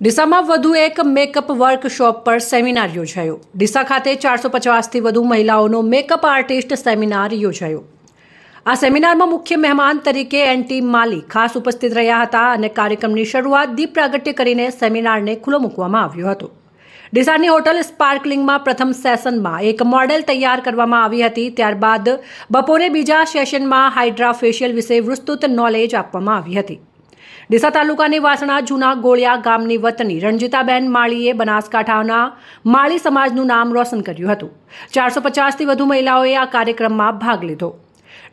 ડીસામાં વધુ એક makeup workshop પર સેમિનાર યોજાયો। ડીસા ખાતે 450થી વધુ મહિલાઓનો મેકઅપ આર્ટિસ્ટ સેમિનાર યોજાયો। આ સેમિનારમાં મુખ્ય મહેમાન તરીકે એનટી માલી ખાસ ઉપસ્થિત રહ્યા હતા અને કાર્યક્રમની શરૂઆત દીપ પ્રાગટ્ય કરીને સેમિનારને ખુલ્લો મૂકવામાં આવ્યો હતો। ડીસાની હોટલ સ્પાર્કલિંગમાં પ્રથમ સેશનમાં એક મોડેલ તૈયાર કરવામાં આવી હતી। ત્યારબાદ બપોરે બીજા સેશનમાં હાઇડ્રા ફેશિયલ વિશે વિસ્તૃત નોલેજ આપવામાં આવી હતી। ડીસા તાલુકાની વાસણા જૂના ગોળિયા ગામની વતની રંજીતાબેન માળીએ બનાસકાંઠાના માળી સમાજનું નામ રોશન કર્યું હતું। 450થી વધુ મહિલાઓએ આ કાર્યક્રમમાં ભાગ લીધો।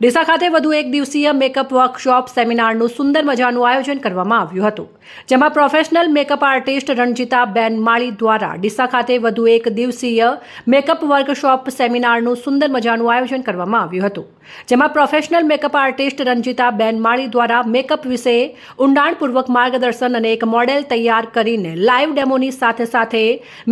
ડીસા ખાતે વધુ એક દિવસીય મેકઅપ વર્કશોપ સેમિનારનું સુંદર મજાનું આયોજન કરવામાં આવ્યું હતું, જેમાં પ્રોફેશનલ મેકઅપ આર્ટિસ્ટ રંજીતાબેન માળી દ્વારા ડીસા ખાતે વધુ એક દિવસીય મેકઅપ વર્કશોપ સેમિનારનું સુંદર મજાનું આયોજન કરવામાં આવ્યું હતું, જેમાં પ્રોફેશનલ મેકઅપ આર્ટિસ્ટ રંજીતાબેન માળી દ્વારા મેકઅપ વિશે ઊંડાણપૂર્વક માર્ગદર્શન અને એક મોડેલ તૈયાર કરીને લાઈવ ડેમોની સાથે સાથે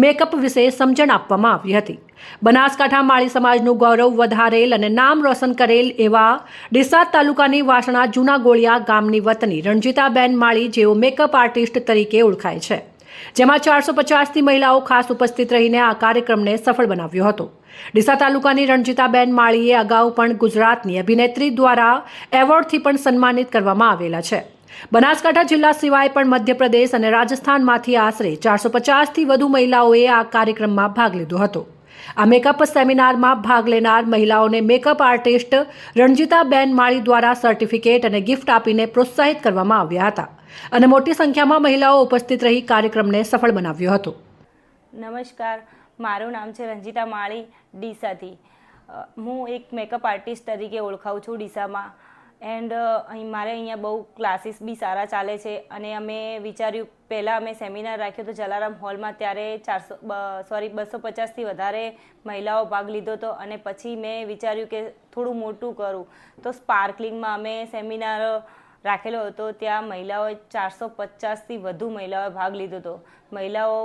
મેકઅપ વિશે સમજણ આપવામાં આવી હતી। બનાસકાંઠા માળી સમાજનું ગૌરવ વધારેલ અને નામ રોશન કરેલ એવા ડીસા તાલુકાની વાસણા જૂના ગોળિયા ગામની વતની રંજીતાબેન માળી જેઓ મેકઅપ આર્ટિસ્ટ તરીકે ઓળખાય છે, જેમાં 450થી મહિલાઓ ખાસ ઉપસ્થિત રહીને આ કાર્યક્રમને સફળ બનાવ્યો હતો। ડીસા તાલુકાની રંજીતાબેન માળીએ અગાઉ પણ ગુજરાતની અભિનેત્રી દ્વારા એવોર્ડથી પણ સન્માનિત કરવામાં આવેલા છે। બનાસકાંઠા જિલ્લા સિવાય પણ મધ્યપ્રદેશ અને રાજસ્થાનમાંથી આશરે 450થી વધુ મહિલાઓએ આ કાર્યક્રમમાં ભાગ લીધો હતો। આ મેકઅપ સેમિનારમાં ભાગ લેનાર મહિલાઓને મેકઅપ આર્ટિસ્ટ રંજીતાબેન માળી દ્વારા સર્ટિફિકેટ અને ગિફ્ટ આપીને પ્રોત્સાહિત કરવામાં આવ્યા હતા અને મોટી સંખ્યામાં મહિલાઓ ઉપસ્થિત રહી કાર્યક્રમને સફળ બનાવ્યો હતો। નમસ્કાર, મારું નામ છે રંજીતા માળી ડીસાથી। હું એક મેકઅપ આર્ટિસ્ટ તરીકે ઓળખાઉં છું ડીસામાં એન્ડ મારે અહીંયા બહુ ક્લાસીસ બી સારા ચાલે છે અને અમે વિચાર્યું પહેલાં અમે સેમિનાર રાખ્યો તો જલારામ હોલમાં, ત્યારે 250થી વધારે મહિલાઓ ભાગ લીધો હતો અને પછી મેં વિચાર્યું કે થોડું મોટું કરું તો સ્પાર્કલિંગમાં અમે સેમિનાર રાખેલો હતો। ત્યાં મહિલાઓએ 450થી વધુ મહિલાઓએ ભાગ લીધો હતો। મહિલાઓ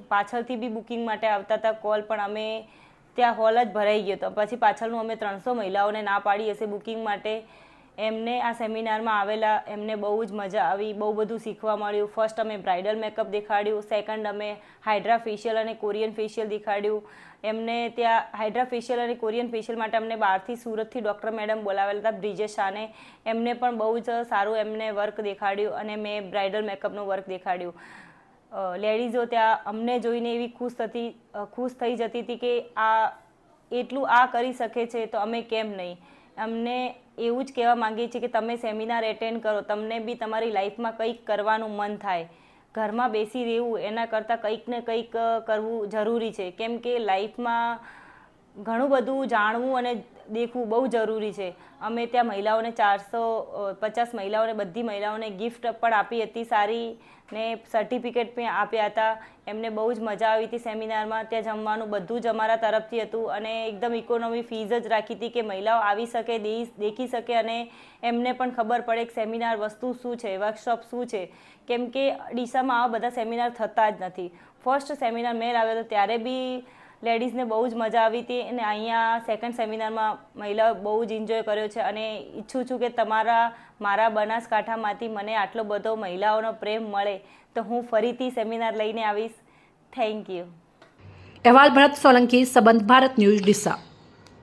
પાછળથી બી બુકિંગ માટે આવતા હતા, કોલ પણ અમે ત્યાં હોલ જ ભરાઈ ગયો હતો। પછી પાછળનું અમે 300 મહિલાઓને ના પાડી હશે બુકિંગ માટે। એમને આ સેમિનારમાં આવેલા એમને બહુ જ મજા આવી, બહુ બધું શીખવા મળ્યું। ફર્સ્ટ અમે બ્રાઇડલ મેકઅપ દેખાડ્યું, સેકન્ડ અમે હાઇડ્રા ફેશિયલ અને કોરિયન ફેશિયલ દેખાડ્યું। એમને ત્યાં હાઇડ્રા ફેશિયલ અને કોરિયન ફેશિયલ માટે અમને બહારથી સુરતથી ડૉક્ટર મેડમ બોલાવેલા હતા, બ્રિજેશ શાહને। એમને પણ બહુ જ સારું એમને વર્ક દેખાડ્યું અને મેં બ્રાઇડલ મેકઅપનું વર્ક દેખાડ્યું। લેડીઝો ત્યાં અમને જોઈને એવી ખુશ થઈ જતી હતી કે આ એટલું આ કરી શકે છે તો અમે કેમ નહીં। અમને એવું જ કહેવા માંગીએ છીએ કે તમે સેમિનાર એટેન્ડ કરો, તમને બી તમારી લાઈફમાં કંઈક કરવાનું મન થાય। ઘરમાં બેસી રહેવું એના કરતાં કંઈક ને કંઈક કરવું જરૂરી છે, કેમ કે લાઈફમાં ઘણું બધું જાણવું અને દેખવું બહુ જરૂરી છે। અમે ત્યાં મહિલાઓને 450 મહિલાઓને બધી મહિલાઓને ગિફ્ટ પણ આપી હતી સારી ને સર્ટિફિકેટ પણ આપ્યા હતા। એમને બહુ જ મજા આવી હતી સેમિનારમાં। ત્યાં જમવાનું બધું જ અમારા તરફથી હતું અને એકદમ ઇકોનોમી ફીઝ જ રાખી હતી કે મહિલાઓ આવી શકે, દેખી શકે અને એમને પણ ખબર પડે કે સેમિનાર વસ્તુ શું છે, વર્કશોપ શું છે, કેમ કે ડીસામાં આવા બધા સેમિનાર થતા જ નથી। ફર્સ્ટ સેમિનાર મેં લાવ્યો હતો ત્યારે બી લેડીઝને બહુ જ મજા આવી હતી અને અહીંયા સેકન્ડ સેમિનારમાં મહિલાઓ બહુ જ એન્જોય કર્યો છે અને ઈચ્છું છું કે મારા બનાસકાંઠામાંથી મને આટલો બધો મહિલાઓનો પ્રેમ મળે તો હું ફરીથી સેમિનાર લઈને આવીશ। Thank you. અહેવાલ ભરત સોલંકી, સંબંધ ભારત ન્યૂઝ, ડીસા।